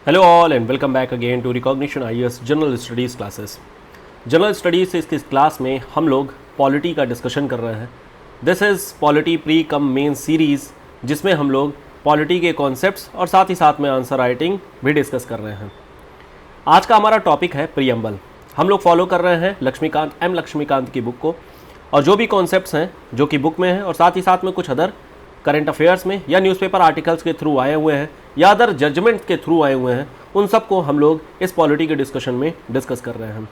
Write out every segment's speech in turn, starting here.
Hello all and welcome back again to Recognition IAS General Studies classes. General studies से इस class में हम लोग पॉलिटी का डिस्कशन कर रहे हैं. This is polity pre come main series जिसमें हम लोग पॉलिटी के कॉन्सेप्ट्स और साथ ही साथ में आंसर राइटिंग भी डिस्कस कर रहे हैं. आज का हमारा टॉपिक है प्रीएम्बल. हम लोग फॉलो कर रहे हैं लक्ष्मीकांत की बुक को, और जो भी कॉन्सेप्ट्स हैं जो कि बुक में हैं और साथ ही साथ में कुछ अदर करंट अफेयर्स में या न्यूज़पेपर आर्टिकल्स के थ्रू आए हुए हैं या अदर जजमेंट के थ्रू आए हुए हैं, उन सब को हम लोग इस पॉलिटी के डिस्कशन में डिस्कस कर रहे हैं.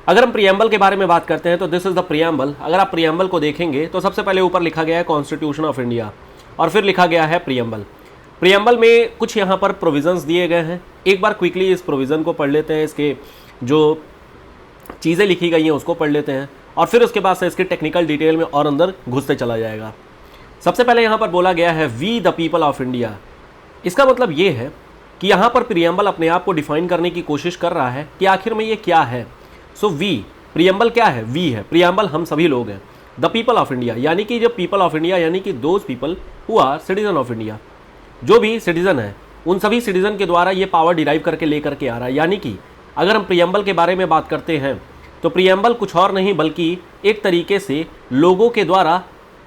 अगर हम प्रीएम्बल के बारे में बात करते हैं तो दिस इज़ द प्रीएम्बल. अगर आप प्रीएम्बल को देखेंगे तो सबसे पहले ऊपर लिखा गया है कॉन्स्टिट्यूशन ऑफ इंडिया और फिर लिखा गया है प्रीएम्बल. प्रीएम्बल में कुछ यहाँ पर प्रोविजंस दिए गए हैं. एक बार क्विकली इस प्रोविज़न को पढ़ लेते हैं, इसके जो चीज़ें लिखी गई हैं उसको पढ़ लेते हैं और फिर उसके बाद से इसके टेक्निकल डिटेल में और अंदर घुसते चला जाएगा. सबसे पहले यहाँ पर बोला गया है we the people of India. इसका मतलब ये है कि यहाँ पर प्रीएम्बल अपने आप को डिफाइन करने की कोशिश कर रहा है कि आखिर में ये क्या है. सो वी, प्रीएम्बल क्या है? वी है. प्रीएम्बल हम सभी लोग हैं. द पीपल ऑफ इंडिया यानी कि जब पीपल ऑफ इंडिया यानी कि those people who are citizen of India, जो भी सिटीजन है उन सभी सिटीजन के द्वारा ये पावर डिराइव करके लेकर के आ रहा है. यानी कि अगर हम प्रीएम्बल के बारे में बात करते हैं तो प्रीएम्बल कुछ और नहीं बल्कि एक तरीके से लोगों के द्वारा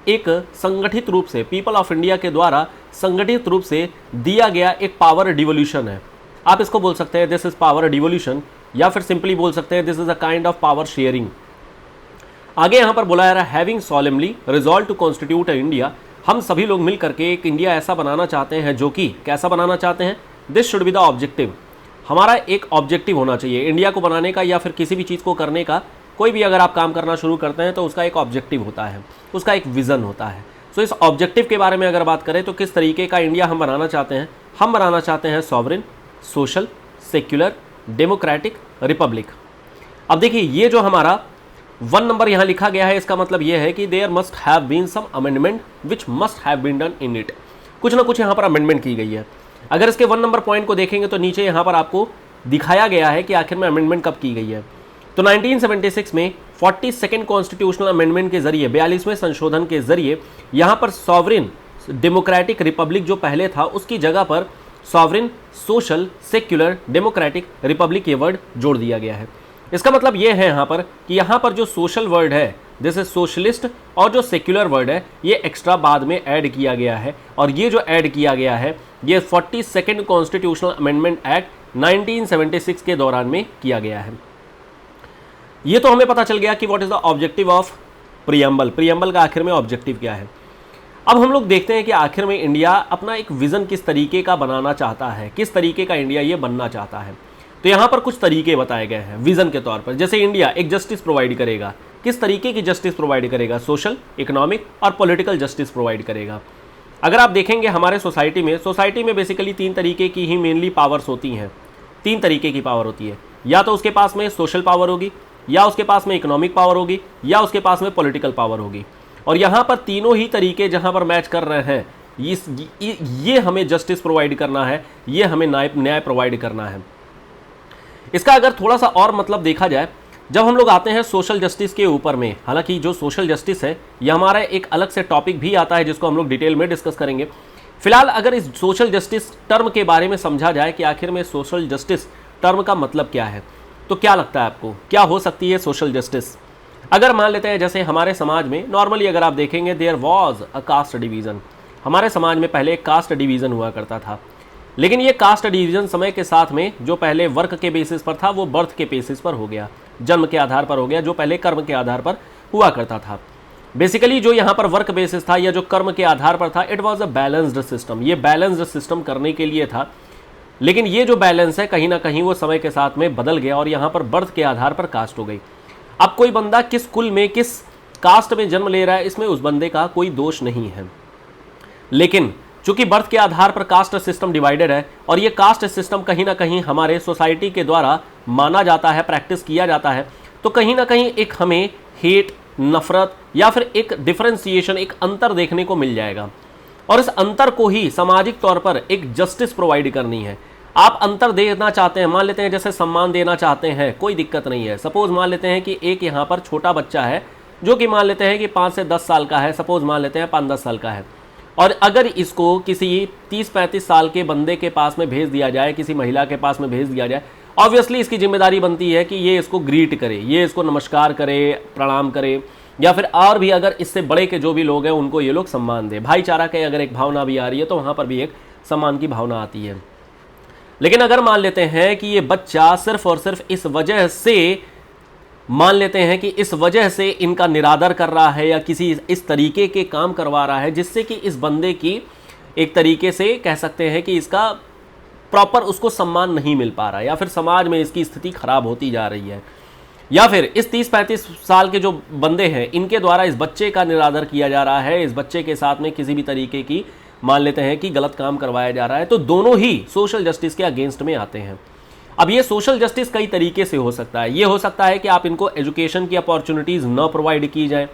एक संगठित रूप से, पीपल ऑफ इंडिया के द्वारा संगठित रूप से दिया गया एक पावर डिवोल्यूशन है. आप इसको बोल सकते हैं दिस इज पावर डिवोल्यूशन, या फिर सिंपली बोल सकते हैं this is a kind of power sharing. आगे यहां पर बोला जा रहा है having solemnly resolved to constitute India. हम सभी लोग मिल करके एक इंडिया ऐसा बनाना चाहते हैं जो कि कैसा बनाना चाहते हैं. This should be the objective. हमारा एक ऑब्जेक्टिव होना चाहिए इंडिया को बनाने का या फिर किसी भी चीज़ को करने का. कोई भी अगर आप काम करना शुरू करते हैं तो उसका एक ऑब्जेक्टिव होता है, उसका एक विज़न होता है. सो इस ऑब्जेक्टिव के बारे में अगर बात करें तो किस तरीके का इंडिया हम बनाना चाहते हैं. हम बनाना चाहते हैं sovereign, social, secular, democratic, Republic. अब देखिए ये जो हमारा 1 नंबर यहाँ लिखा गया है, इसका मतलब ये है कि there must have been some amendment which must have been done in it. कुछ ना कुछ यहाँ पर अमेंडमेंट की गई है. अगर इसके 1 नंबर पॉइंट को देखेंगे तो नीचे यहाँ पर आपको दिखाया गया है कि आखिर में अमेंडमेंट कब की गई है. तो 1976 में 42nd कॉन्स्टिट्यूशनल अमेंडमेंट के जरिए, 42वें संशोधन के जरिए यहाँ पर सॉवरेन, डेमोक्रेटिक, रिपब्लिक जो पहले था उसकी जगह पर sovereign, social, secular, democratic, Republic ये वर्ड जोड़ दिया गया है. इसका मतलब ये है यहाँ पर कि यहाँ पर जो सोशल वर्ड है दिस इज सोशलिस्ट, और जो सेक्युलर वर्ड है ये एक्स्ट्रा बाद में ऐड किया गया है. और ये जो ऐड किया गया है ये 42nd कॉन्स्टिट्यूशनल अमेंडमेंट एक्ट 1976 के दौरान में किया गया है. ये तो हमें पता चल गया कि what is the objective of preamble. Preamble का आखिर में ऑब्जेक्टिव क्या है. अब हम लोग देखते हैं कि आखिर में इंडिया अपना एक विजन किस तरीके का बनाना चाहता है, किस तरीके का इंडिया ये बनना चाहता है. तो यहाँ पर कुछ तरीके बताए गए हैं विजन के तौर पर. जैसे इंडिया एक जस्टिस प्रोवाइड करेगा. किस तरीके की जस्टिस प्रोवाइड करेगा? सोशल, इकोनॉमिक और पॉलिटिकल जस्टिस प्रोवाइड करेगा. अगर आप देखेंगे हमारे सोसाइटी में बेसिकली 3 तरीके की ही मेनली पावर्स होती हैं. 3 तरीके की पावर होती है. या तो उसके पास में सोशल पावर होगी, या उसके पास में इकोनॉमिक पावर होगी, या उसके पास में पॉलिटिकल पावर होगी. और यहाँ पर तीनों ही तरीके जहाँ पर मैच कर रहे हैं, ये हमें जस्टिस प्रोवाइड करना है, ये हमें न्याय प्रोवाइड करना है. इसका अगर थोड़ा सा और मतलब देखा जाए, जब हम लोग आते हैं सोशल जस्टिस के ऊपर में, हालांकि जो सोशल जस्टिस है यह हमारा एक अलग से टॉपिक भी आता है जिसको हम लोग डिटेल में डिस्कस करेंगे. फिलहाल अगर इस सोशल जस्टिस टर्म के बारे में समझा जाए कि आखिर में सोशल जस्टिस टर्म का मतलब क्या है, तो क्या लगता है आपको क्या हो सकती है सोशल जस्टिस. अगर मान लेते हैं जैसे हमारे समाज में नॉर्मली अगर आप देखेंगे there was a caste division. हमारे समाज में पहले एक कास्ट डिवीज़न हुआ करता था, लेकिन ये कास्ट डिवीज़न समय के साथ में जो पहले वर्क के बेसिस पर था वो बर्थ के बेसिस पर हो गया, जन्म के आधार पर हो गया, जो पहले कर्म के आधार पर हुआ करता था. बेसिकली जो यहाँ पर वर्क बेसिस था या जो कर्म के आधार पर था, it was a balanced system. ये बैलेंस्ड सिस्टम करने के लिए था, लेकिन ये जो बैलेंस है कहीं ना कहीं वो समय के साथ में बदल गया और यहाँ पर बर्थ के आधार पर कास्ट हो गई. अब कोई बंदा किस कुल में, किस कास्ट में जन्म ले रहा है, इसमें उस बंदे का कोई दोष नहीं है. लेकिन चूंकि बर्थ के आधार पर कास्ट सिस्टम डिवाइडेड है और ये कास्ट सिस्टम कहीं ना कहीं हमारे सोसाइटी के द्वारा माना जाता है, प्रैक्टिस किया जाता है, तो कहीं ना कहीं एक हमें हेट, नफरत या फिर एक डिफरेंशिएशन, एक अंतर देखने को मिल जाएगा. और इस अंतर को ही सामाजिक तौर पर एक जस्टिस प्रोवाइड करनी है. आप अंतर देना चाहते हैं, मान लेते हैं जैसे सम्मान देना चाहते हैं, कोई दिक्कत नहीं है. सपोज मान लेते हैं कि एक यहाँ पर छोटा बच्चा है जो कि मान लेते हैं कि 5 से 10 साल का है, सपोज मान लेते हैं 5-10 साल का है. और अगर इसको किसी 30-35 साल के बंदे के पास में भेज दिया जाए, किसी महिला के पास में भेज दिया जाए, ऑब्वियसली इसकी जिम्मेदारी बनती है कि ये इसको ग्रीट करे, ये इसको नमस्कार करे, प्रणाम करे, या फिर और भी अगर इससे बड़े के जो भी लोग हैं उनको ये लोग सम्मान दे। भाईचारा के अगर एक भावना भी आ रही है तो वहाँ पर भी एक सम्मान की भावना आती है। लेकिन अगर मान लेते हैं कि ये बच्चा सिर्फ और सिर्फ इस वजह से, मान लेते हैं कि इस वजह से इनका निरादर कर रहा है या किसी इस तरीके के काम करवा रहा है जिससे कि इस बंदे की एक तरीके से कह सकते हैं कि इसका प्रॉपर उसको सम्मान नहीं मिल पा रहा है, या फिर समाज में इसकी स्थिति खराब होती जा रही है, या फिर इस 30-35 साल के जो बंदे हैं इनके द्वारा इस बच्चे का निरादर किया जा रहा है, इस बच्चे के साथ में किसी भी तरीके की मान लेते हैं कि गलत काम करवाया जा रहा है, तो दोनों ही सोशल जस्टिस के अगेंस्ट में आते हैं। अब ये सोशल जस्टिस कई तरीके से हो सकता है। ये हो सकता है कि आप इनको एजुकेशन की अपॉर्चुनिटीज़ न प्रोवाइड की जाए,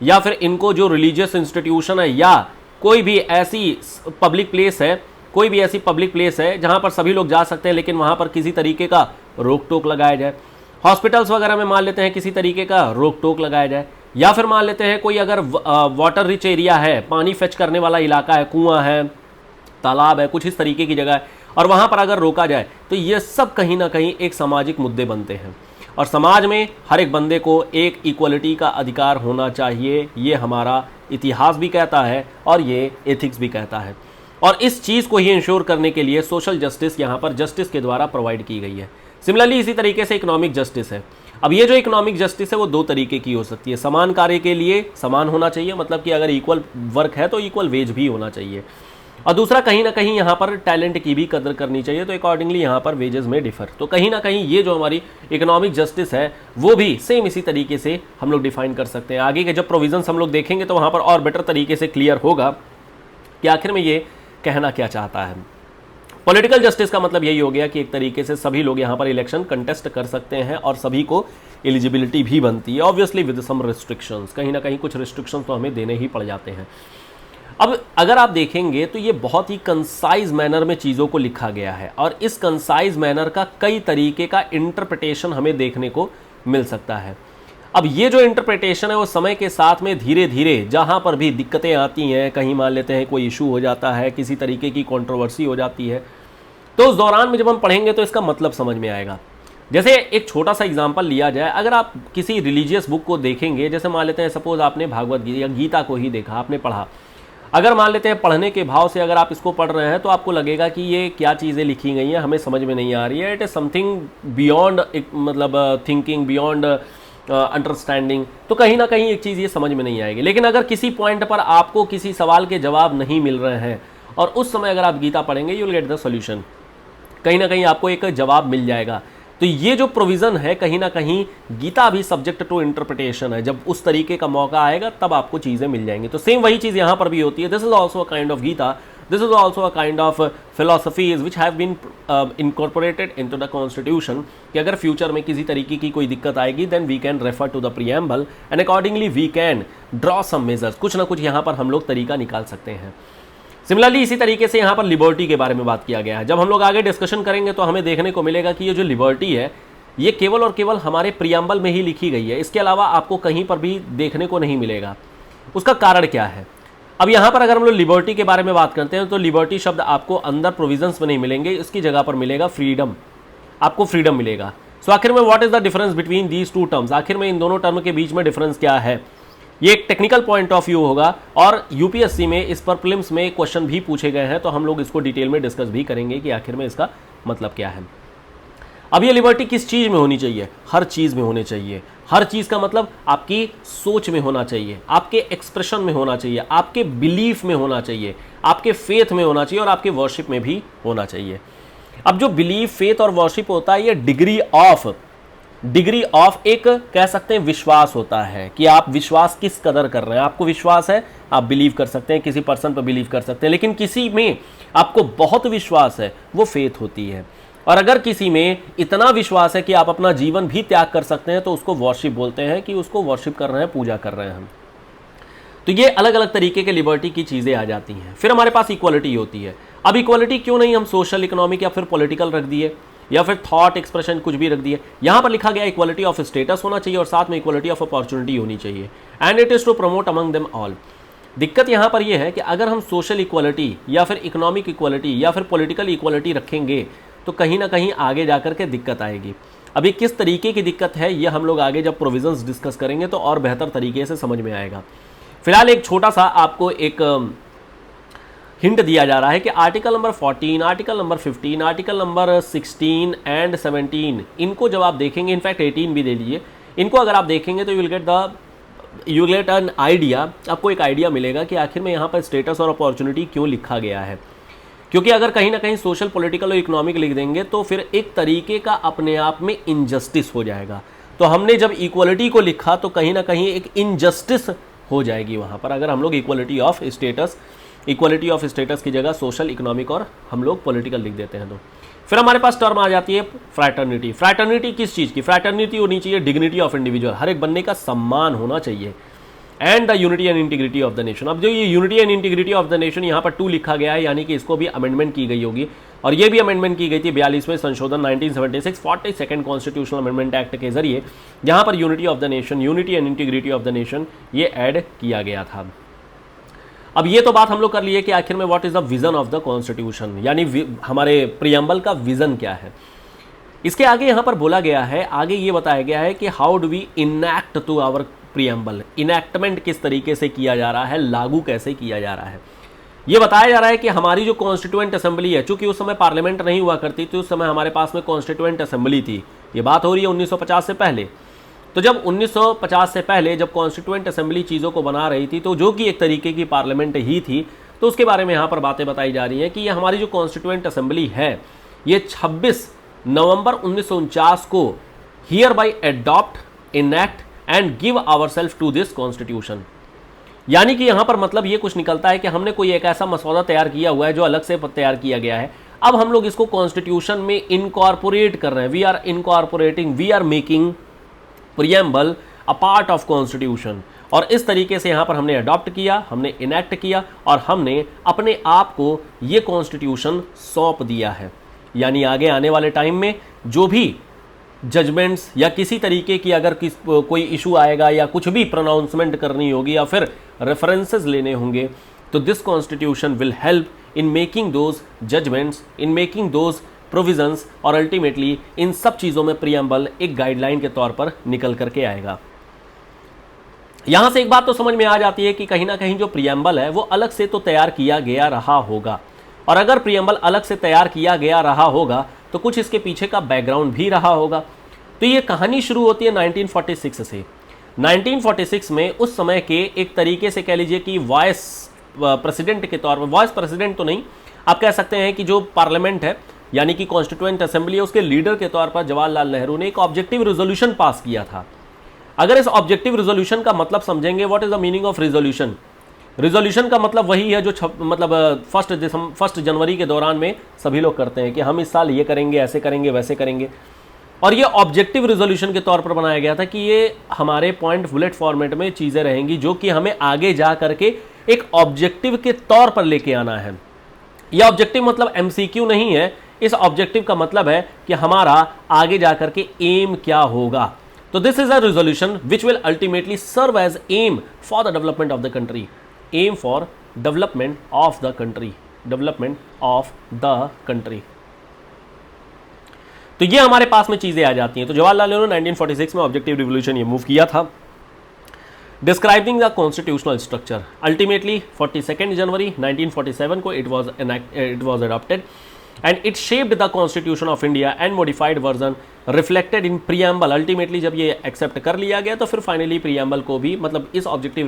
या फिर इनको जो रिलीजियस इंस्टीट्यूशन है या कोई भी ऐसी पब्लिक प्लेस है, कोई भी ऐसी पब्लिक प्लेस है जहाँ पर सभी लोग जा सकते हैं लेकिन वहाँ पर किसी तरीके का रोक टोक लगाया जाए। हॉस्पिटल्स वगैरह में मान लेते हैं किसी तरीके का रोक टोक लगाया जाए, या फिर मान लेते हैं कोई अगर वाटर रिच एरिया है, पानी फेच करने वाला इलाका है, कुआं है, तालाब है, कुछ इस तरीके की जगह है, और वहाँ पर अगर रोका जाए तो ये सब कहीं ना कहीं एक सामाजिक मुद्दे बनते हैं। और समाज में हर एक बंदे को एक इक्वलिटी का अधिकार होना चाहिए, ये हमारा इतिहास भी कहता है और ये एथिक्स भी कहता है। और इस चीज़ को ही इंश्योर करने के लिए सोशल जस्टिस यहाँ पर जस्टिस के द्वारा प्रोवाइड की गई है। सिमिलरली इसी तरीके से इकोनॉमिक जस्टिस है। अब ये जो इकोनॉमिक जस्टिस है वो दो तरीके की हो सकती है। समान कार्य के लिए समान होना चाहिए, मतलब कि अगर इक्वल वर्क है तो इक्वल वेज भी होना चाहिए, और दूसरा कहीं ना कहीं यहाँ पर टैलेंट की भी कदर करनी चाहिए, तो अकॉर्डिंगली यहाँ पर वेजेस में डिफर। तो कहीं ना कहीं ये जो हमारी इकोनॉमिक जस्टिस है वो भी सेम इसी तरीके से हम लोग डिफाइन कर सकते हैं। आगे के जब प्रोविजंस हम लोग देखेंगे तो वहाँ पर और बेटर तरीके से क्लियर होगा कि आखिर में ये कहना क्या चाहता है। पॉलिटिकल जस्टिस का मतलब यही हो गया कि एक तरीके से सभी लोग यहाँ पर इलेक्शन कंटेस्ट कर सकते हैं और सभी को एलिजिबिलिटी भी बनती है, ऑब्वियसली विद सम रिस्ट्रिक्शंस। कहीं ना कहीं कुछ रिस्ट्रिक्शंस तो हमें देने ही पड़ जाते हैं। अब अगर आप देखेंगे तो ये बहुत ही कंसाइज मैनर में चीज़ों को लिखा गया है, और इस कंसाइज मैनर का कई तरीके का इंटरप्रिटेशन हमें देखने को मिल सकता है। अब ये जो इंटरप्रिटेशन है वो समय के साथ में धीरे धीरे जहाँ पर भी दिक्कतें आती हैं, कहीं मान लेते हैं कोई इशू हो जाता है, किसी तरीके की कंट्रोवर्सी हो जाती है, तो उस दौरान में जब हम पढ़ेंगे तो इसका मतलब समझ में आएगा। जैसे एक छोटा सा एग्जांपल लिया जाए, अगर आप किसी रिलीजियस बुक को देखेंगे, जैसे मान लेते हैं सपोज आपने भागवत गीता या गीता को ही देखा, आपने पढ़ा, अगर मान लेते हैं पढ़ने के भाव से अगर आप इसको पढ़ रहे हैं तो आपको लगेगा कि ये क्या चीज़ें लिखी गई हैं हमें समझ में नहीं आ रही है, इट इज़ समथिंग बियॉन्ड, मतलब थिंकिंग, बियॉन्ड अंडरस्टैंडिंग, तो कहीं ना कहीं एक चीज़ ये समझ में नहीं आएगी। लेकिन अगर किसी पॉइंट पर आपको किसी सवाल के जवाब नहीं मिल रहे हैं और उस समय अगर आप गीता पढ़ेंगे, you will get the solution, कहीं ना कहीं आपको एक जवाब मिल जाएगा। तो ये जो प्रोविज़न है कहीं ना कहीं गीता भी सब्जेक्ट टू इंटरप्रिटेशन है, जब उस तरीके का मौका आएगा तब आपको चीज़ें मिल जाएंगी। तो सेम वही चीज़ यहाँ पर भी होती है। This is also a kind of Gita, this is also a kind of philosophies which have been incorporated into the constitution, कि अगर फ्यूचर में किसी तरीके की कोई दिक्कत आएगी then we can refer to the preamble and accordingly we can draw some measures, कुछ ना कुछ यहाँ पर हम लोग तरीका निकाल सकते हैं। सिमिलरली इसी तरीके से यहाँ पर लिबर्टी के बारे में बात किया गया है। जब हम लोग आगे डिस्कशन करेंगे तो हमें देखने को मिलेगा कि ये जो लिबर्टी है ये केवल और केवल हमारे प्रीएम्बल में ही लिखी गई है, इसके अलावा आपको कहीं पर भी देखने को नहीं मिलेगा। उसका कारण क्या है? अब यहाँ पर अगर हम लोग लिबर्टी के बारे में बात करते हैं तो लिबर्टी शब्द आपको अंदर प्रोविजंस में नहीं मिलेंगे, इसकी जगह पर मिलेगा फ्रीडम, आपको फ्रीडम मिलेगा। सो आखिर में what is the difference between these two terms, आखिर में इन दोनों टर्म के बीच में डिफरेंस क्या है? ये एक टेक्निकल पॉइंट ऑफ व्यू होगा और यूपीएससी में इस पर प्रीलिम्स में क्वेश्चन भी पूछे गए हैं, तो हम लोग इसको डिटेल में डिस्कस भी करेंगे कि आखिर में इसका मतलब क्या है। अब ये लिबर्टी किस चीज़ में होनी चाहिए? हर चीज़ में होनी चाहिए। हर चीज़ का मतलब आपकी सोच में होना चाहिए, आपके एक्सप्रेशन में होना चाहिए, आपके बिलीफ में होना चाहिए, आपके फेथ में होना चाहिए और आपके वर्शिप में भी होना चाहिए। अब जो बिलीफ, फेथ और वर्शिप होता है ये डिग्री ऑफ एक कह सकते हैं विश्वास होता है कि आप विश्वास किस कदर कर रहे हैं। आपको विश्वास है, आप बिलीव कर सकते हैं, किसी पर्सन पर बिलीव कर सकते हैं, लेकिन किसी में आपको बहुत विश्वास है, वो फेथ होती है। और अगर किसी में इतना विश्वास है कि आप अपना जीवन भी त्याग कर सकते हैं तो उसको वर्शिप बोलते हैं, कि उसको वर्शिप कर रहे हैं, पूजा कर रहे हैं हम। तो ये अलग अलग तरीके के लिबर्टी की चीज़ें आ जाती हैं। फिर हमारे पास इक्वालिटी होती है। अब इक्वालिटी क्यों नहीं हम सोशल, इकोनॉमिक या फिर पॉलिटिकल रख दिए या फिर थॉट एक्सप्रेशन कुछ भी रख दिए? यहाँ पर लिखा गया इक्वालिटी ऑफ स्टेटस होना चाहिए और साथ में इक्वालिटी ऑफ अपॉर्चुनिटी होनी चाहिए, and it is to promote among them all. दिक्कत यहाँ पर यह है कि अगर हम सोशल इक्वालिटी या फिर इकोनॉमिक इक्वालिटी या फिर पॉलिटिकल इक्वालिटी रखेंगे तो कहीं ना कहीं आगे जाकर के दिक्कत आएगी। अभी किस तरीके की दिक्कत है ये हम लोग आगे जब प्रोविजंस डिस्कस करेंगे तो और बेहतर तरीके से समझ में आएगा। फिलहाल एक छोटा सा आपको एक हिंट दिया जा रहा है कि article number 14, article number 15, article number 16 and 17 इनको जब आप देखेंगे, इनफैक्ट 18 भी ले लीजिए, इनको अगर आप देखेंगे तो you will get an idea, आपको एक आइडिया मिलेगा कि आखिर में यहाँ पर स्टेटस और अपॉर्चुनिटी क्यों लिखा गया है। क्योंकि अगर कहीं ना कहीं सोशल, पॉलिटिकल और इकोनॉमिक लिख देंगे तो फिर एक तरीके का अपने आप में इनजस्टिस हो जाएगा। तो हमने जब इक्वलिटी को लिखा तो कहीं ना कहीं एक इनजस्टिस हो जाएगी वहाँ पर, अगर हम लोग इक्वलिटी ऑफ स्टेटस की जगह सोशल, इकोनॉमिक और हम लोग पॉलिटिकल लिख देते हैं। तो फिर हमारे पास टर्म आ जाती है फ्रैटर्निटी। फ्रैटर्निटी किस चीज़ की? फ्रैटर्निटी होनी चाहिए डिग्निटी ऑफ इंडिविजुअल, हर एक बंदे का सम्मान होना चाहिए, and the unity and integrity of the nation. अब जो ये unity and integrity of the nation यहाँ पर 2 लिखा गया है, यानी कि इसको भी अमेंडमेंट की गई होगी, और ये भी अमेंडमेंट की गई थी 42वें संशोधन 1976 42nd कॉन्स्टिट्यूशनल अमेंडमेंट एक्ट के जरिए, जहाँ पर unity of the nation, unity and integrity of the nation ये ऐड किया गया था। अब ये तो बात हम लोग कर लिए कि आखिर में what is the vision of the constitution, यानी हमारे प्रियम्बल का विजन क्या है। इसके आगे यहाँ पर बोला गया है, आगे ये बताया गया है कि how do we enact to our preamble, enactment किस तरीके से किया जा रहा है, लागू कैसे किया जा रहा है। ये बताया जा रहा है कि हमारी जो कॉन्स्टिट्यूएंट असेंबली है, चूंकि उस समय पार्लियामेंट नहीं हुआ करती थी, उस समय हमारे पास में कॉन्स्टिट्यूएंट असेंबली थी। ये बात हो रही है 1950 से पहले। तो जब 1950 से पहले जब कॉन्स्टिट्यूएंट असेंबली चीज़ों को बना रही थी, तो जो कि एक तरीके की पार्लियामेंट ही थी, तो उसके बारे में यहाँ पर बातें बताई जा रही हैं कि ये हमारी जो कॉन्स्टिट्यूएंट असेंबली है, ये 26 नवंबर 1949 को hereby adopt, enact and give ourselves to this constitution. यानी कि यहां पर मतलब ये कुछ निकलता है कि हमने कोई एक ऐसा मसौदा तैयार किया हुआ है जो अलग से तैयार किया गया है, अब हम लोग इसको कॉन्स्टिट्यूशन में इनकॉर्पोरेट कर रहे हैं। We are incorporating, we are making preamble a part of constitution. और इस तरीके से यहां पर हमने अडॉप्ट किया, हमने इनैक्ट किया और हमने अपने आप को ये कॉन्स्टिट्यूशन सौंप दिया है। यानी आगे आने वाले टाइम में जो भी जजमेंट्स या किसी तरीके की अगर कोई इशू आएगा या कुछ भी प्रोनाउंसमेंट करनी होगी या फिर रेफरेंसेस लेने होंगे, तो this constitution will help in making those judgements, in making those provisions, और अल्टीमेटली इन सब चीज़ों में प्रियम्बल एक गाइडलाइन के तौर पर निकल करके आएगा। यहां से एक बात तो समझ में आ जाती है कि कहीं ना कहीं जो प्रियम्बल है वो अलग से तो तैयार किया गया रहा होगा, और अगर प्रियम्बल अलग से तैयार किया गया रहा होगा तो कुछ इसके पीछे का बैकग्राउंड भी रहा होगा। तो ये कहानी शुरू होती है 1946 से। 1946 में उस समय के एक तरीके से कह लीजिए कि वाइस प्रेसिडेंट के तौर पर, वाइस प्रेसिडेंट तो नहीं, आप कह सकते हैं कि जो पार्लियामेंट है यानी कि कॉन्स्टिट्यूएंट असेंबली है, उसके लीडर के तौर पर जवाहरलाल नेहरू ने एक ऑब्जेक्टिव रेजोल्यूशन पास किया था। अगर इस ऑब्जेक्टिव रेजोल्यूशन का मतलब समझेंगे, what is the meaning of resolution? Resolution का मतलब वही है जो मतलब 1 जनवरी के दौरान में सभी लोग करते हैं कि हम इस साल ये करेंगे, ऐसे करेंगे, वैसे करेंगे। और ये ऑब्जेक्टिव रेजोल्यूशन के तौर पर बनाया गया था कि ये हमारे पॉइंट बुलेट फॉर्मेट में चीज़ें रहेंगी जो कि हमें आगे जा करके एक ऑब्जेक्टिव के तौर पर लेके आना है। यह ऑब्जेक्टिव मतलब MCQ नहीं है, इस ऑब्जेक्टिव का मतलब है कि हमारा आगे जा करके एम क्या होगा। तो this is a resolution which will ultimately serve as aim for the development of the country, aim for development of the country, development of the country. तो ये हमारे पास में चीजें आ जाती हैं। तो जवाहरलाल नेहरू 1946 में ऑब्जेक्टिव रिवोल्यूशन ये मूव किया था। Describing the constitutional structure, ultimately 42 जनवरी 1947 को it was adopted and it shaped the constitution of India and modified version reflected in preamble. Ultimately जब ये एक्सेप्ट कर लिया गया तो फिर फाइनली प्रियम्बल को भी, मतलब इस ऑब्जेक्टिव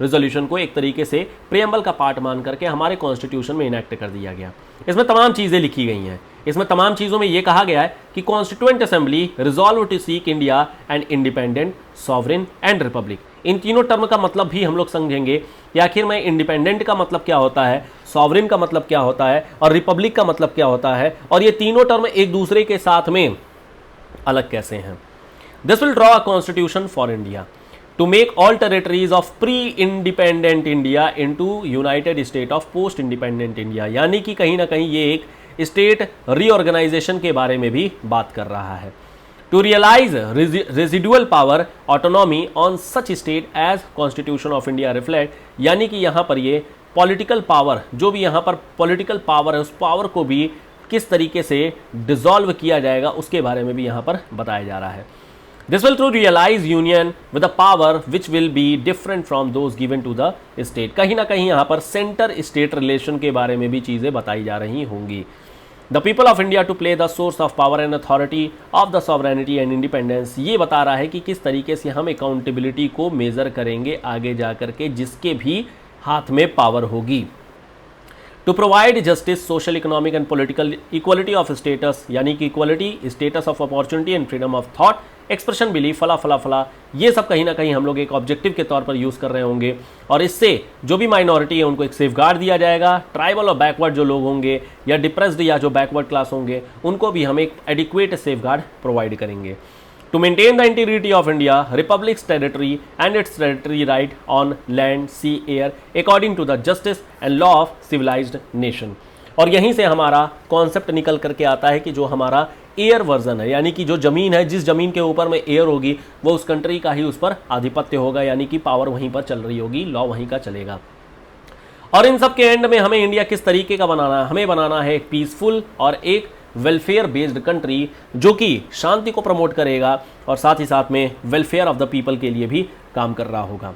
रेजोल्यूशन को एक तरीके से प्रियम्बल का पार्ट मान करके हमारे कॉन्स्टिट्यूशन में इनैक्ट कर दिया गया। इसमें तमाम चीज़ें लिखी गई हैं। इसमें तमाम चीज़ों में यह कहा गया है कि constituent assembly resolved to seek India and independent, sovereign and republic. इन तीनों टर्म का मतलब भी हम लोग समझेंगे कि आखिर में इंडिपेंडेंट का मतलब क्या होता है, सॉवरेन का मतलब क्या होता है और रिपब्लिक का मतलब क्या होता है, और ये तीनों टर्म एक दूसरे के साथ में अलग कैसे हैं। This will draw a constitution for India to make all territories of pre independent India into united state of post independent India. यानी कि कहीं ना कहीं ये एक स्टेट रीऑर्गेनाइजेशन के बारे में भी बात कर रहा है। To realise residual power autonomy on such state as constitution of India reflect, यानी कि यहाँ पर ये पॉलिटिकल पावर, जो भी यहाँ पर पॉलिटिकल पावर है, उस पावर को भी किस तरीके से डिसॉल्व किया जाएगा उसके बारे में भी यहाँ पर बताया जा रहा है। This will through realise union with a power which will be different from those given to the state. कहीं ना कहीं यहाँ पर सेंटर स्टेट रिलेशन के बारे में भी चीज़ें बताई जा रही होंगी। The people of India to play the source of power and authority of the sovereignty and independence, ये बता रहा है कि किस तरीके से हम अकाउंटेबिलिटी को मेजर करेंगे आगे जाकर के जिसके भी हाथ में पावर होगी। To provide justice, social, economic and political equality of status, यानी कि equality, status of opportunity and freedom of thought, expression, belief, फला फला फला, ये सब कहीं ना कहीं हम लोग एक ऑब्जेक्टिव के तौर पर यूज़ कर रहे होंगे। और इससे जो भी माइनॉरिटी है उनको एक सेफ गार्ड दिया जाएगा। ट्राइबल और बैकवर्ड जो लोग होंगे या डिप्रेस्ड या जो बैकवर्ड क्लास होंगे उनको भी हम एक एडिक्वेट सेफ गार्ड प्रोवाइड करेंगे। To maintain the integrity of India, Republic's territory and its territory right on land, sea, air, according to the justice and law of civilized nation। और यहीं से हमारा कॉन्सेप्ट निकल करके आता है कि जो हमारा एयर वर्जन है, यानी कि जो ज़मीन है, जिस ज़मीन के ऊपर में एयर होगी वो उस कंट्री का ही उस पर आधिपत्य होगा, यानी कि पावर वहीं पर चल रही होगी, लॉ वहीं का चलेगा। और इन सब के एंड में हमें इंडिया किस तरीके का बनाना है, हमें बनाना है एक पीसफुल और एक वेलफेयर बेस्ड कंट्री जो कि शांति को प्रमोट करेगा और साथ ही साथ में वेलफेयर ऑफ द पीपल के लिए भी काम कर रहा होगा।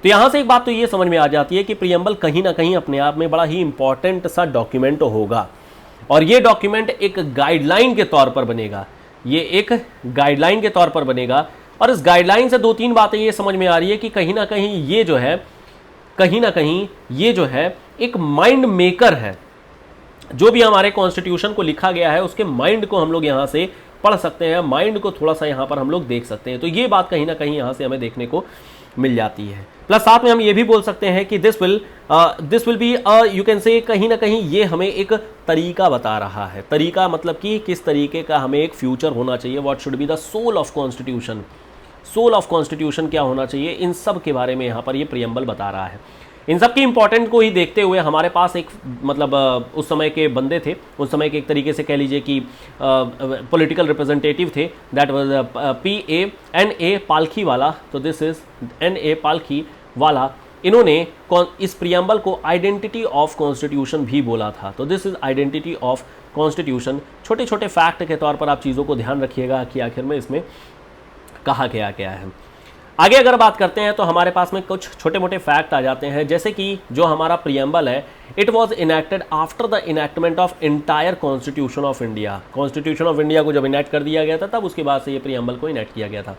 तो यहाँ से एक बात तो ये समझ में आ जाती है कि प्रीएम्बल कहीं ना कहीं अपने आप में बड़ा ही इंपॉर्टेंट सा डॉक्यूमेंट होगा और ये डॉक्यूमेंट एक गाइडलाइन के तौर पर बनेगा, ये एक गाइडलाइन के तौर पर बनेगा। और इस गाइडलाइन से दो तीन बातें ये समझ में आ रही है कि कहीं ना कहीं ये जो है, कहीं ना कहीं ये जो है एक माइंड मेकर है। जो भी हमारे कॉन्स्टिट्यूशन को लिखा गया है उसके माइंड को हम लोग यहाँ से पढ़ सकते हैं, माइंड को थोड़ा सा यहाँ पर हम लोग देख सकते हैं। तो ये बात कहीं ना कहीं यहाँ से हमें देखने को मिल जाती है। प्लस साथ में हम ये भी बोल सकते हैं कि this will be you can say, कहीं ना कहीं ये हमें एक तरीका बता रहा है। तरीका मतलब कि किस तरीके का हमें एक फ्यूचर होना चाहिए, what should be the soul of constitution, soul of constitution क्या होना चाहिए, इन सब के बारे में यहाँ पर ये प्रीएम्बल बता रहा है। इन सब की इंपॉर्टेंट को ही देखते हुए हमारे पास एक मतलब उस समय के बंदे थे, उस समय के एक तरीके से कह लीजिए कि पॉलिटिकल रिप्रेजेंटेटिव थे, दैट वाज P.A.N.A. पालखी वाला। तो दिस इज N.A. पालखी वाला, इन्होंने इस प्रीएम्बल को आइडेंटिटी ऑफ कॉन्स्टिट्यूशन भी बोला था। तो this is identity of constitution. छोटे छोटे फैक्ट के तौर पर आप चीज़ों को ध्यान रखिएगा कि आखिर में इसमें कहा क्या है। आगे अगर बात करते हैं तो हमारे पास में कुछ छोटे मोटे फैक्ट आ जाते हैं, जैसे कि जो हमारा प्रीएम्बल है, it was enacted after the enactment of entire constitution of India. Constitution of India को जब इनैक्ट कर दिया गया था तब उसके बाद से ये प्रीएम्बल को इनैक्ट किया गया था।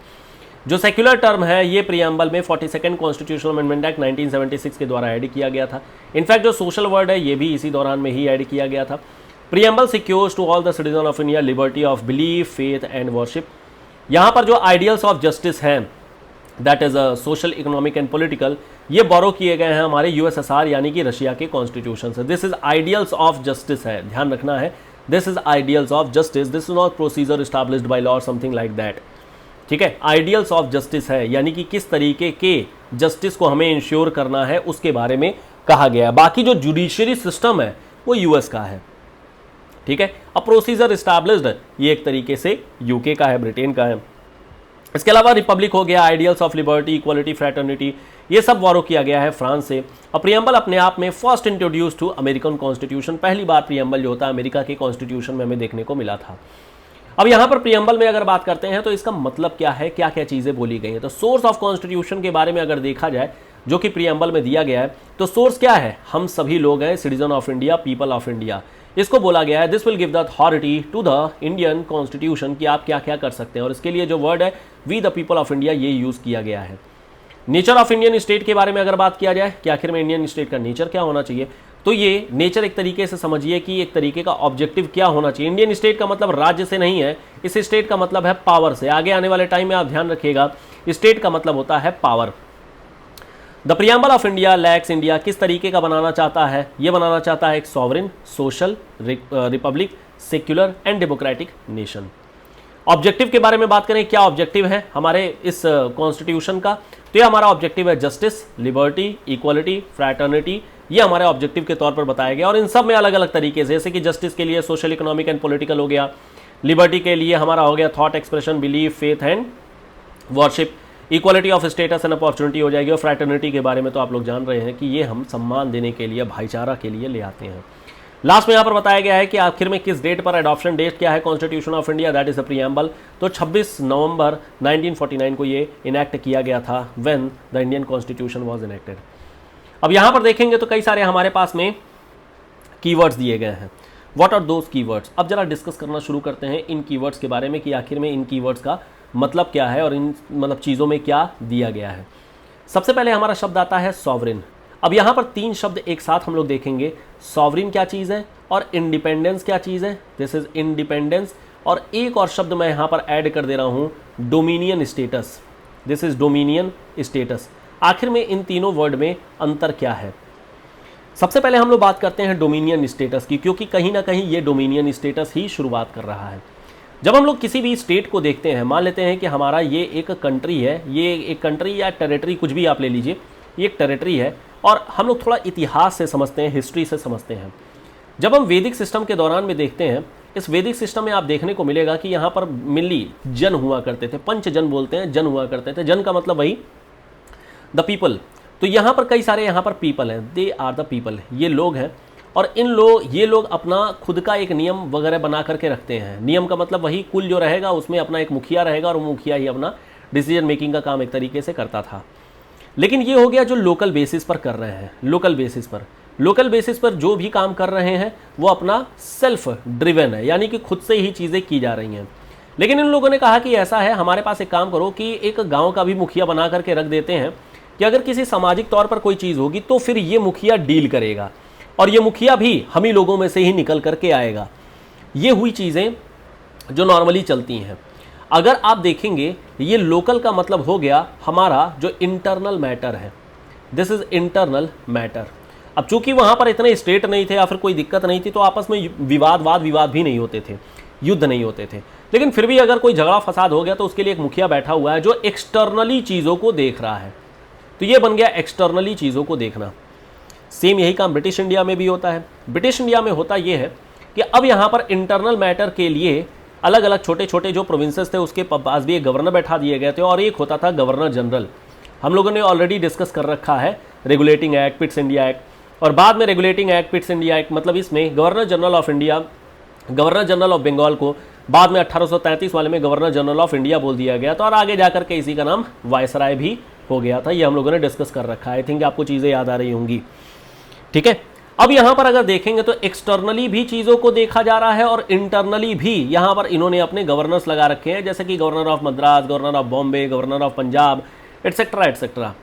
जो सेक्युलर टर्म है ये प्रीएम्बल में 42nd कॉन्स्टिट्यूशनल अमेंडमेंट एक्ट 1976 के द्वारा ऐड किया गया था। इनफैक्ट जो सोशल वर्ड है ये भी इसी दौरान में ही ऐड किया गया था। Preamble secures to all the citizen of India liberty of belief, faith and worship. यहाँ पर जो आइडियल्स ऑफ जस्टिस हैं, that is social, economic and political, ये बोरो किए गए हैं हमारे USSR यानी कि रशिया के कॉन्स्टिट्यूशन से। This is ideals of justice है, ध्यान रखना है, this is ideals of justice, this is not procedure established by law और समथिंग लाइक दैट। ठीक है, आइडियल्स ऑफ जस्टिस है, यानी कि किस तरीके के जस्टिस को हमें इंश्योर करना है उसके बारे में कहा गया है। बाकी जो जुडिशियरी सिस्टम है वो US का है। ठीक है, अब प्रोसीजर एस्टैब्लिश्ड ये एक तरीके से UK का है, ब्रिटेन का है। इसके अलावा रिपब्लिक हो गया, ideals of liberty, equality, fraternity, ये सब बोरो किया गया है फ्रांस से। और प्रीएम्बल अपने आप में first introduce to American constitution, पहली बार प्रीएम्बल जो होता है अमेरिका के कॉन्स्टिट्यूशन में हमें देखने को मिला था। अब यहाँ पर प्रीएम्बल में अगर बात करते हैं तो इसका मतलब क्या है, क्या क्या चीज़ें बोली गई हैं। तो सोर्स ऑफ कॉन्स्टिट्यूशन के बारे में अगर देखा जाए जो कि प्रीएम्बल में दिया गया है, तो सोर्स क्या है, हम सभी लोग हैं, citizen of India, people of India, इसको बोला गया है। This will give the authority to the Indian constitution कि आप क्या क्या कर सकते हैं, और इसके लिए जो वर्ड है we the people of India ये यूज़ किया गया है। नेचर ऑफ इंडियन स्टेट के बारे में अगर बात किया जाए कि आखिर में इंडियन स्टेट का नेचर क्या होना चाहिए, तो ये नेचर एक तरीके से समझिए कि एक तरीके का ऑब्जेक्टिव क्या होना चाहिए। इंडियन स्टेट का मतलब राज्य से नहीं है, इस स्टेट का मतलब है पावर से। आगे आने वाले टाइम में आप ध्यान रखिएगा, स्टेट का मतलब होता है power. The preamble of India lakhs India किस तरीके का बनाना चाहता है, ये बनाना चाहता है एक sovereign, social, Republic, secular and democratic nation. Objective के बारे में बात करें, क्या ऑब्जेक्टिव है हमारे इस कॉन्स्टिट्यूशन का, तो ये हमारा ऑब्जेक्टिव है जस्टिस, लिबर्टी, इक्वलिटी, फ्रैटर्निटी, ये हमारे ऑब्जेक्टिव के तौर पर बताया गया। और इन सब में अलग अलग तरीके से, जैसे कि जस्टिस के लिए सोशल, इकोनॉमिक एंड पॉलिटिकल हो गया, लिबर्टी के लिए हमारा हो गया thought expression, belief, faith and worship. Equality of status and opportunity हो जाएगी। और फ्रैटर्निटी के बारे में तो आप लोग जान रहे हैं कि ये हम सम्मान देने के लिए, भाईचारा के लिए ले आते हैं। लास्ट में यहाँ पर बताया गया है कि आखिर में किस डेट पर एडॉप्शन डेट क्या है constitution of India, that is a preamble. तो 26 नवंबर 1949 को ये इनेक्ट किया गया था, when the Indian constitution was enacted. अब यहाँ पर देखेंगे तो कई सारे हमारे पास में कीवर्ड्स दिए गए हैं। What are those keywords? अब जरा डिस्कस करना शुरू करते हैं इन कीवर्ड्स के बारे में कि आखिर में इन कीवर्ड्स का मतलब क्या है और इन मतलब चीज़ों में क्या दिया गया है। सबसे पहले हमारा शब्द आता है सॉवरिन। अब यहाँ पर 3 शब्द एक साथ हम लोग देखेंगे। सॉवरिन क्या चीज़ है और इंडिपेंडेंस क्या चीज़ है, दिस इज इंडिपेंडेंस। और एक और शब्द मैं यहाँ पर ऐड कर दे रहा हूँ, dominion status, this is dominion status. आखिर में इन तीनों वर्ड में अंतर क्या है? सबसे पहले हम लोग बात करते हैं डोमिनियन स्टेटस की, क्योंकि कहीं ना कहीं ये डोमिनियन स्टेटस ही शुरुआत कर रहा है। जब हम लोग किसी भी स्टेट को देखते हैं, मान लेते हैं कि हमारा ये एक कंट्री है, ये एक कंट्री या टेरिटरी कुछ भी आप ले लीजिए, ये एक टेरिटरी है और हम लोग थोड़ा इतिहास से समझते हैं, हिस्ट्री से समझते हैं। जब हम वैदिक सिस्टम के दौरान में देखते हैं, इस वैदिक सिस्टम में आप देखने को मिलेगा कि यहाँ पर मिली जन हुआ करते थे, पंच जन बोलते हैं, जन हुआ करते थे। जन का मतलब वही द पीपल। तो यहाँ पर कई सारे यहाँ पर पीपल हैं, दे आर द पीपल, ये लोग हैं। और ये लोग अपना खुद का एक नियम वगैरह बना करके रखते हैं। नियम का मतलब वही कुल जो रहेगा उसमें अपना एक मुखिया रहेगा और वो मुखिया ही अपना डिसीजन मेकिंग का काम एक तरीके से करता था। लेकिन ये हो गया जो लोकल बेसिस पर कर रहे हैं, लोकल बेसिस पर जो भी काम कर रहे हैं वो अपना सेल्फ ड्रिवन है, यानी कि खुद से ही चीज़ें की जा रही हैं। लेकिन इन लोगों ने कहा कि ऐसा है, हमारे पास एक काम करो कि एक गांव का भी मुखिया बना करके रख देते हैं कि अगर किसी सामाजिक तौर पर कोई चीज़ होगी तो फिर ये मुखिया डील करेगा और ये मुखिया भी हम ही लोगों में से ही निकल करके आएगा। ये हुई चीज़ें जो नॉर्मली चलती हैं। अगर आप देखेंगे ये लोकल का मतलब हो गया हमारा जो इंटरनल मैटर है, दिस इज इंटरनल मैटर। अब चूंकि वहाँ पर इतने स्टेट नहीं थे या फिर कोई दिक्कत नहीं थी तो आपस में विवाद भी नहीं होते थे, युद्ध नहीं होते थे। लेकिन फिर भी अगर कोई झगड़ा फसाद हो गया तो उसके लिए एक मुखिया बैठा हुआ है जो एक्सटर्नली चीज़ों को देख रहा है। तो ये बन गया एक्सटर्नली चीज़ों को देखना। सेम यही काम ब्रिटिश इंडिया में भी होता है। ब्रिटिश इंडिया में होता ये है कि अब यहाँ पर इंटरनल मैटर के लिए अलग अलग छोटे छोटे जो प्रोविंसेस थे उसके पास भी एक गवर्नर बैठा दिए गए थे और एक होता था गवर्नर जनरल। हम लोगों ने ऑलरेडी डिस्कस कर रखा है regulating act, Pitts India act, और बाद में regulating act, Pitts India act, मतलब इसमें governor general of India, governor general of Bengal को बाद में 1833 वाले में गवर्नर जनरल ऑफ इंडिया बोल दिया गया था और आगे जाकर के इसी का नाम वायसराय भी हो गया था। ये हम लोगों ने डिस्कस कर रखा है, आई थिंक आपको चीज़ें याद आ रही होंगी। ठीक है, अब यहां पर अगर देखेंगे तो एक्सटर्नली भी चीजों को देखा जा रहा है और इंटरनली भी यहां पर इन्होंने अपने गवर्नर्स लगा रखे हैं, जैसे कि governor of Madras, governor of Bombay, governor of Punjab, etcetera etcetera.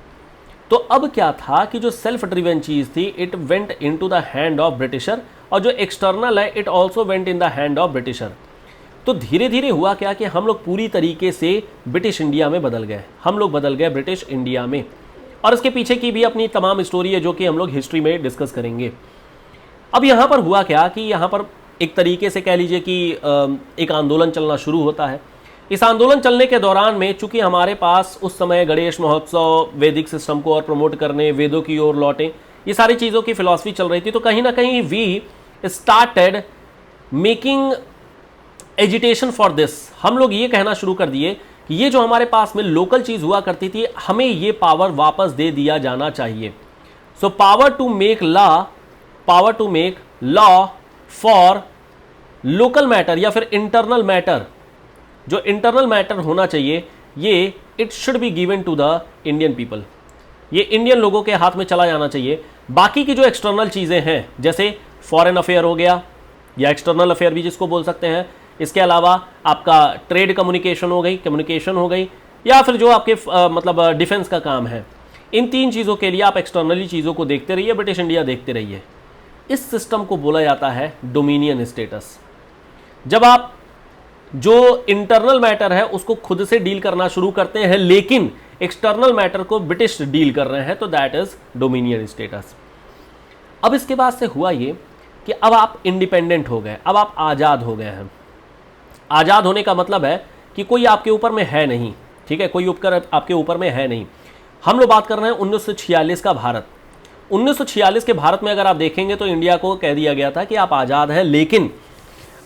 तो अब क्या था कि जो सेल्फ ड्रिवन चीज थी it went into the hand of britisher, और जो एक्सटर्नल है it also went in the hand of britisher. तो धीरे धीरे हुआ क्या कि हम लोग पूरी तरीके से ब्रिटिश इंडिया में बदल गए, हम लोग बदल गए ब्रिटिश इंडिया में। और इसके पीछे की भी अपनी तमाम स्टोरी है जो कि हम लोग हिस्ट्री में डिस्कस करेंगे। अब यहाँ पर हुआ क्या कि यहाँ पर एक तरीके से कह लीजिए कि एक आंदोलन चलना शुरू होता है। इस आंदोलन चलने के दौरान में चूंकि हमारे पास उस समय गणेश महोत्सव, वैदिक सिस्टम को और प्रमोट करने, वेदों की ओर लौटें, ये सारी चीज़ों की फिलॉसफी चल रही थी, तो कहीं ना कहीं we started making agitation for this. हम लोग ये कहना शुरू कर दिए कि ये जो हमारे पास में लोकल चीज़ हुआ करती थी हमें ये पावर वापस दे दिया जाना चाहिए। So power to make law for local matter या फिर इंटरनल मैटर, जो इंटरनल मैटर होना चाहिए ये it should be given to the Indian people, ये इंडियन लोगों के हाथ में चला जाना चाहिए। बाकी की जो एक्सटर्नल चीज़ें हैं जैसे फॉरेन अफेयर हो गया या एक्सटर्नल अफेयर भी जिसको बोल सकते हैं, इसके अलावा आपका ट्रेड कम्युनिकेशन हो गई या फिर जो आपके मतलब डिफेंस का काम है, इन 3 चीज़ों के लिए आप एक्सटर्नली चीज़ों को देखते रहिए, ब्रिटिश इंडिया देखते रहिए। इस सिस्टम को बोला जाता है डोमिनियन स्टेटस। जब आप जो इंटरनल मैटर है उसको खुद से डील करना शुरू करते हैं लेकिन एक्सटर्नल मैटर को ब्रिटिश डील कर रहे हैं, तो दैट इज डोमिनियन स्टेटस। अब इसके बाद से हुआ ये कि अब आप इंडिपेंडेंट हो गए, अब आप आज़ाद हो गए हैं। आज़ाद होने का मतलब है कि कोई आपके ऊपर में है नहीं, ठीक है, कोई उपकर आपके ऊपर में है नहीं। हम लोग बात कर रहे हैं 1946 का भारत। 1946 के भारत में अगर आप देखेंगे तो इंडिया को कह दिया गया था कि आप आज़ाद हैं, लेकिन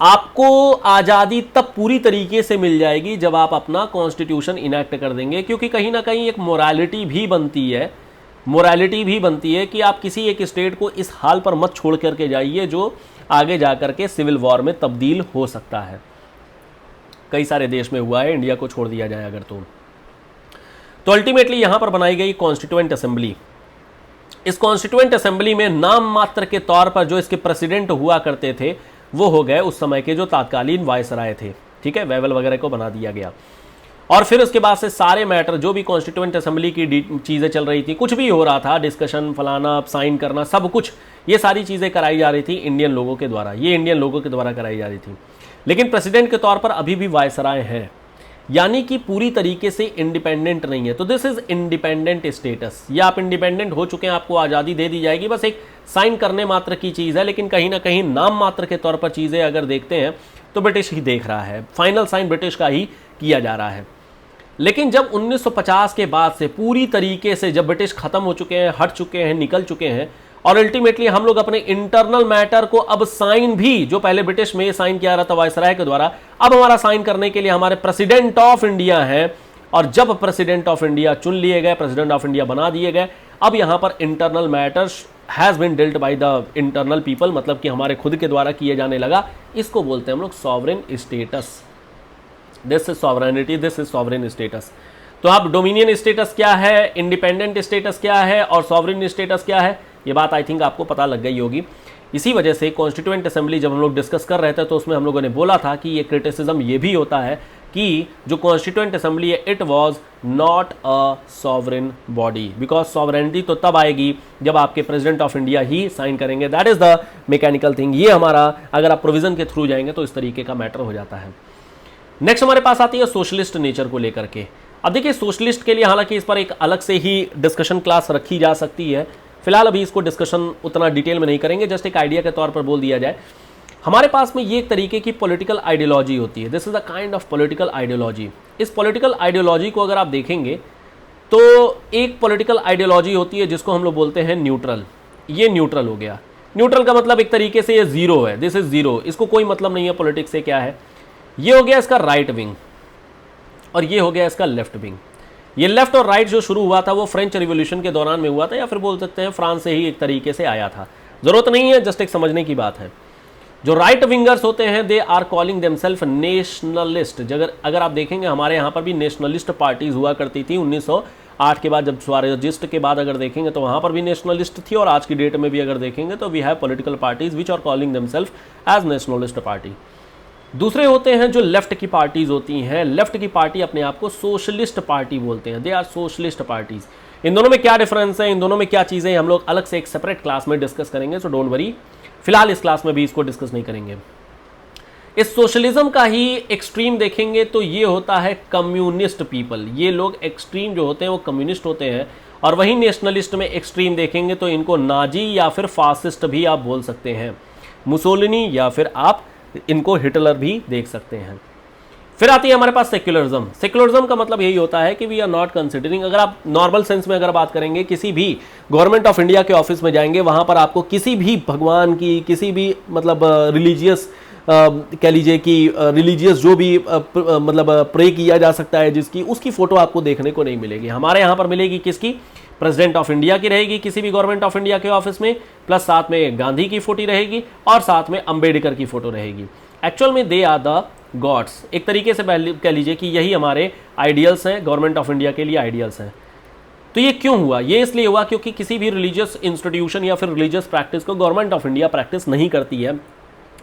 आपको आज़ादी तब पूरी तरीके से मिल जाएगी जब आप अपना कॉन्स्टिट्यूशन इनैक्ट कर देंगे, क्योंकि कहीं ना कहीं एक मोरालिटी भी बनती है कि आप किसी एक स्टेट को इस हाल पर मत छोड़ करके जाइए जो आगे जाकर के सिविल वॉर में तब्दील हो सकता है। कई सारे देश में हुआ है, इंडिया को छोड़ दिया जाए अगर तो अल्टीमेटली यहां पर बनाई गई कॉन्स्टिट्यूएंट असेंबली। इस कॉन्स्टिट्यूएंट असेंबली में नाम मात्र के तौर पर जो इसके प्रेसिडेंट हुआ करते थे वो हो गए उस समय के जो तत्कालीन वायसराय थे, ठीक है, वेवल वगैरह को बना दिया गया। और फिर उसके बाद से सारे मैटर जो भी कॉन्स्टिट्यूएंट असेंबली की चीज़ें चल रही थी, कुछ भी हो रहा था, डिस्कशन फलाना साइन करना, सब कुछ ये सारी चीज़ें कराई जा रही थी इंडियन लोगों के द्वारा, ये इंडियन लोगों के द्वारा कराई जा रही थी। लेकिन प्रेसिडेंट के तौर पर अभी भी वायसराय है, यानी कि पूरी तरीके से इंडिपेंडेंट नहीं है। तो दिस इज इंडिपेंडेंट स्टेटस। ये आप इंडिपेंडेंट हो चुके हैं, आपको आज़ादी दे दी जाएगी, बस एक साइन करने मात्र की चीज़ है, लेकिन कहीं ना कहीं नाम मात्र के तौर पर चीज़ें अगर देखते हैं तो ब्रिटिश ही देख रहा है, फाइनल साइन ब्रिटिश का ही किया जा रहा है। लेकिन जब 1950 के बाद से पूरी तरीके से जब ब्रिटिश खत्म हो चुके हैं, हट चुके हैं, निकल चुके हैं, और अल्टीमेटली हम लोग अपने इंटरनल मैटर को अब साइन भी, जो पहले ब्रिटिश में साइन किया रहा था वायसराय के द्वारा, अब हमारा साइन करने के लिए हमारे प्रेसिडेंट ऑफ इंडिया है। और जब प्रेसिडेंट ऑफ इंडिया चुन लिए गए, प्रेसिडेंट ऑफ इंडिया बना दिए गए, अब यहां पर internal matters has been dealt by the internal people, मतलब कि हमारे खुद के द्वारा किए जाने लगा। इसको बोलते हैं हम लोग sovereign status. This is sovereignty, this is sovereign status. तो अब डोमिनियन स्टेटस क्या है, इंडिपेंडेंट स्टेटस क्या है और सॉवरेन स्टेटस क्या है, ये बात आई थिंक आपको पता लग गई होगी। इसी वजह से कॉन्स्टिट्यूएंट असेंबली जब हम लोग डिस्कस कर रहे थे तो उसमें हम लोगों ने बोला था कि ये क्रिटिसिज्म ये भी होता है कि जो कॉन्स्टिट्यूएंट असेंबली है it was not a sovereign body, because sovereignty तो तब आएगी जब आपके प्रेसिडेंट ऑफ इंडिया ही साइन करेंगे। That is the mechanical thing. ये हमारा अगर आप प्रोविजन के थ्रू जाएंगे तो इस तरीके का मैटर हो जाता है। नेक्स्ट हमारे पास आती है सोशलिस्ट नेचर को लेकर के। अब देखिए सोशलिस्ट के लिए हालांकि इस पर एक अलग से ही डिस्कशन क्लास रखी जा सकती है, फिलहाल अभी इसको डिस्कशन उतना डिटेल में नहीं करेंगे, जस्ट एक आइडिया के तौर पर बोल दिया जाए। हमारे पास में ये एक तरीके की पॉलिटिकल आइडियोलॉजी होती है, this is a kind of political ideology. इस पॉलिटिकल आइडियोलॉजी को अगर आप देखेंगे तो एक पॉलिटिकल आइडियोलॉजी होती है जिसको हम लोग बोलते हैं न्यूट्रल। ये न्यूट्रल हो गया। न्यूट्रल का मतलब एक तरीके से ये जीरो है, दिस इज जीरो, इसको कोई मतलब नहीं है पॉलिटिक्स से क्या है। ये हो गया इसका राइट विंग और ये हो गया इसका लेफ्ट विंग। ये लेफ्ट और राइट जो शुरू हुआ था वो फ्रेंच रिवॉल्यूशन के दौरान में हुआ था, या फिर बोल सकते हैं फ्रांस से ही एक तरीके से आया था। जरूरत नहीं है, जस्ट एक समझने की बात है। जो राइट विंगर्स होते हैं they are calling themself nationalist. अगर आप देखेंगे हमारे यहाँ पर भी नेशनलिस्ट पार्टीज हुआ करती थी 1908 के बाद, जब स्वराजिस्ट के बाद अगर देखेंगे तो वहाँ पर भी नेशनलिस्ट थी, और आज की डेट में भी अगर देखेंगे तो we have political parties which are calling themself as nationalist party. दूसरे होते हैं जो लेफ्ट की पार्टीज होती हैं। लेफ्ट की पार्टी अपने आप को सोशलिस्ट पार्टी बोलते हैं, दे आर सोशलिस्ट पार्टीज। इन दोनों में क्या डिफरेंस है, इन दोनों में क्या चीज़ें हम लोग अलग से एक सेपरेट क्लास में डिस्कस करेंगे, सो डोंट वरी, फिलहाल इस क्लास में भी इसको डिस्कस नहीं करेंगे। इस सोशलिज्म का ही एक्सट्रीम देखेंगे तो ये होता है कम्युनिस्ट पीपल। ये लोग एक्सट्रीम जो होते हैं वो कम्युनिस्ट होते हैं, और वहीं नेशनलिस्ट में एक्सट्रीम देखेंगे तो इनको नाजी या फिर फासिस्ट भी आप बोल सकते हैं, मुसोलिनी, या फिर आप इनको हिटलर भी देख सकते हैं। फिर आती है हमारे पास सेक्युलरिज्म। सेक्युलरिज्म का मतलब यही होता है कि वी आर नॉट कंसिडरिंग, अगर आप नॉर्मल सेंस में अगर बात करेंगे, किसी भी गवर्नमेंट ऑफ इंडिया के ऑफिस में जाएंगे, वहां पर आपको किसी भी भगवान की, किसी भी मतलब रिलीजियस कह लीजिए कि रिलीजियस जो भी मतलब प्रे किया जा सकता है जिसकी, उसकी फोटो आपको देखने को नहीं मिलेगी। हमारे यहाँ पर मिलेगी किसकी, प्रेसिडेंट ऑफ इंडिया की रहेगी किसी भी गवर्नमेंट ऑफ इंडिया के ऑफिस में, प्लस साथ में गांधी की फोटो रहेगी और साथ में अंबेडकर की फोटो रहेगी। एक्चुअल में दे आर द गॉड्स, एक तरीके से कह लीजिए कि यही हमारे आइडियल्स हैं, गवर्नमेंट ऑफ इंडिया के लिए आइडियल्स हैं। तो ये क्यों हुआ, ये इसलिए हुआ क्योंकि किसी भी रिलीजियस इंस्टीट्यूशन या फिर रिलीजियस प्रैक्टिस को गवर्नमेंट ऑफ इंडिया प्रैक्टिस नहीं करती है,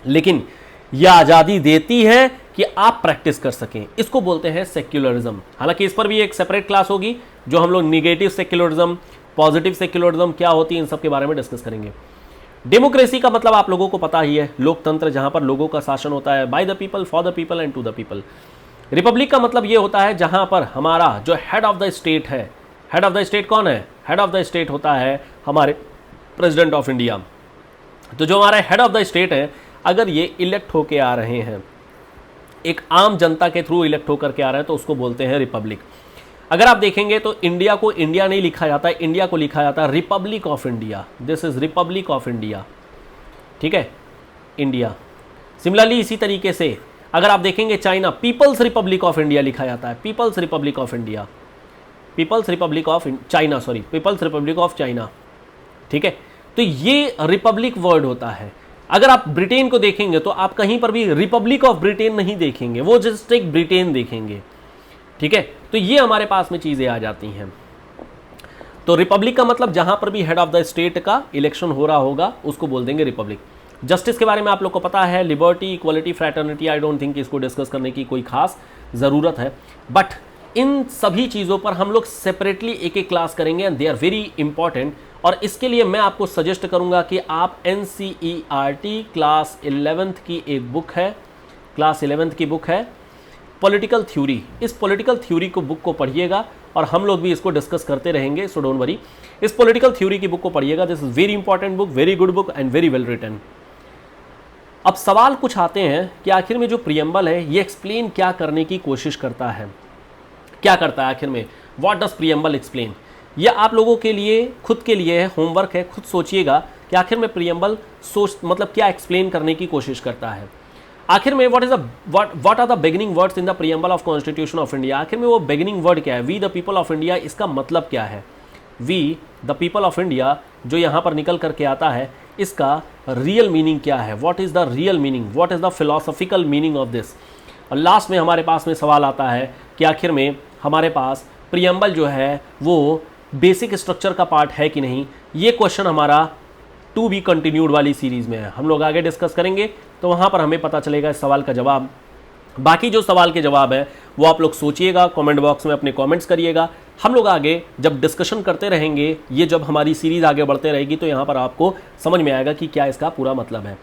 लेकिन यह आज़ादी देती है कि आप प्रैक्टिस कर सकें। इसको बोलते हैं सेक्युलरिज्म। हालांकि इस पर भी एक सेपरेट क्लास होगी जो हम लोग निगेटिव सेक्युलरिज्म, पॉजिटिव सेक्युलरिज्म क्या होती है, इन सब के बारे में डिस्कस करेंगे। डेमोक्रेसी का मतलब आप लोगों को पता ही है, लोकतंत्र, जहां पर लोगों का शासन होता है, by the people, for the people and to the people. Republic का मतलब ये होता है जहां पर हमारा जो हेड ऑफ द स्टेट है, हेड ऑफ द स्टेट कौन है, हेड ऑफ द स्टेट होता है हमारे प्रेसिडेंट ऑफ इंडिया। तो जो हमारे हेड ऑफ द स्टेट है, अगर ये इलेक्ट होके आ रहे हैं, एक आम जनता के थ्रू इलेक्ट होकर के आ रहे हैं, तो उसको बोलते हैं रिपब्लिक। अगर आप देखेंगे तो इंडिया को इंडिया नहीं लिखा जाता है, इंडिया को लिखा जाता है Republic of India. This is Republic of India, ठीक है, इंडिया। सिमिलरली इसी तरीके से अगर आप देखेंगे China, people's republic of India लिखा जाता है, people's republic of India, people's republic of China, sorry people's republic of China, ठीक है। तो ये रिपब्लिक वर्ड होता है। अगर आप ब्रिटेन को देखेंगे तो आप कहीं पर भी रिपब्लिक ऑफ ब्रिटेन नहीं देखेंगे, वो जस्ट एक ब्रिटेन देखेंगे, ठीक है। तो ये हमारे पास में चीजें आ जाती हैं। तो रिपब्लिक का मतलब जहां पर भी हेड ऑफ द स्टेट का इलेक्शन हो रहा होगा उसको बोल देंगे रिपब्लिक। जस्टिस के बारे में आप लोग को पता है, liberty, equality, fraternity, I don't think इसको डिस्कस करने की कोई खास ज़रूरत है। बट इन सभी चीज़ों पर हम लोग सेपरेटली एक एक क्लास करेंगे and they are very important. और इसके लिए मैं आपको सजेस्ट करूंगा कि आप NCERT क्लास 11th की एक बुक है, क्लास 11th की बुक है पॉलिटिकल थ्योरी, इस पॉलिटिकल थ्योरी को बुक को पढ़िएगा और हम लोग भी इसको डिस्कस करते रहेंगे, सो डोंट वरी। इस पॉलिटिकल थ्योरी की बुक को पढ़िएगा, this is very important book, very good book and very well written. अब सवाल कुछ आते हैं कि आखिर में जो प्रियम्बल है ये एक्सप्लेन क्या करने की कोशिश करता है, क्या करता है आखिर में, व्हाट डज प्रियम्बल एक्सप्लेन। यह आप लोगों के लिए, खुद के लिए है, होमवर्क है, खुद सोचिएगा कि आखिर में प्रियम्बल मतलब क्या एक्सप्लेन करने की कोशिश करता है। आखिर में what are the beginning words in the preamble of constitution of India, आखिर में वो बिगिनिंग वर्ड क्या है, we the people of India, इसका मतलब क्या है। We the people of India जो यहाँ पर निकल करके आता है, इसका रियल मीनिंग क्या है, what is the real meaning, what is the philosophical meaning of this. और लास्ट में हमारे पास में सवाल आता है कि आखिर में हमारे पास प्रियम्बल जो है वो बेसिक स्ट्रक्चर का पार्ट है कि नहीं। ये क्वेश्चन हमारा टू बी कंटिन्यूड वाली सीरीज में है, हम लोग आगे डिस्कस करेंगे तो वहाँ पर हमें पता चलेगा इस सवाल का जवाब। बाकी जो सवाल के जवाब है वो आप लोग सोचिएगा, कमेंट बॉक्स में अपने कमेंट्स करिएगा। हम लोग आगे जब डिस्कशन करते रहेंगे, ये जब हमारी सीरीज आगे बढ़ते रहेगी तो यहाँ पर आपको समझ में आएगा कि क्या इसका पूरा मतलब है।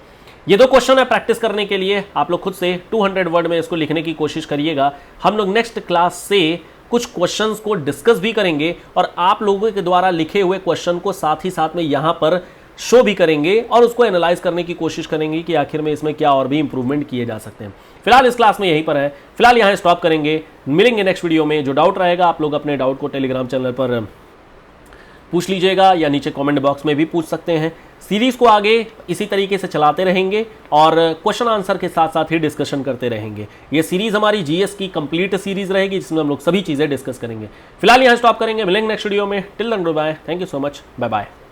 ये दो क्वेश्चन है प्रैक्टिस करने के लिए, आप लोग खुद से 200 वर्ड में इसको लिखने की कोशिश करिएगा। हम लोग नेक्स्ट क्लास से कुछ क्वेश्चंस को डिस्कस भी करेंगे और आप लोगों के द्वारा लिखे हुए क्वेश्चन को साथ ही साथ में यहाँ पर शो भी करेंगे और उसको एनालाइज करने की कोशिश करेंगे कि आखिर में इसमें क्या और भी इंप्रूवमेंट किए जा सकते हैं। फिलहाल इस क्लास में यहीं पर है, फिलहाल यहाँ स्टॉप करेंगे, मिलेंगे नेक्स्ट वीडियो में। जो डाउट रहेगा आप लोग अपने डाउट को टेलीग्राम चैनल पर पूछ लीजिएगा या नीचे कमेंट बॉक्स में भी पूछ सकते हैं। सीरीज को आगे इसी तरीके से चलाते रहेंगे और क्वेश्चन आंसर के साथ साथ ही डिस्कशन करते रहेंगे। ये सीरीज हमारी जीएस की कंप्लीट सीरीज रहेगी जिसमें हम लोग सभी चीजें डिस्कस करेंगे। फिलहाल यहाँ स्टॉप करेंगे, मिलेंगे नेक्स्ट वीडियो में। Till then goodbye, thank you so much, bye bye.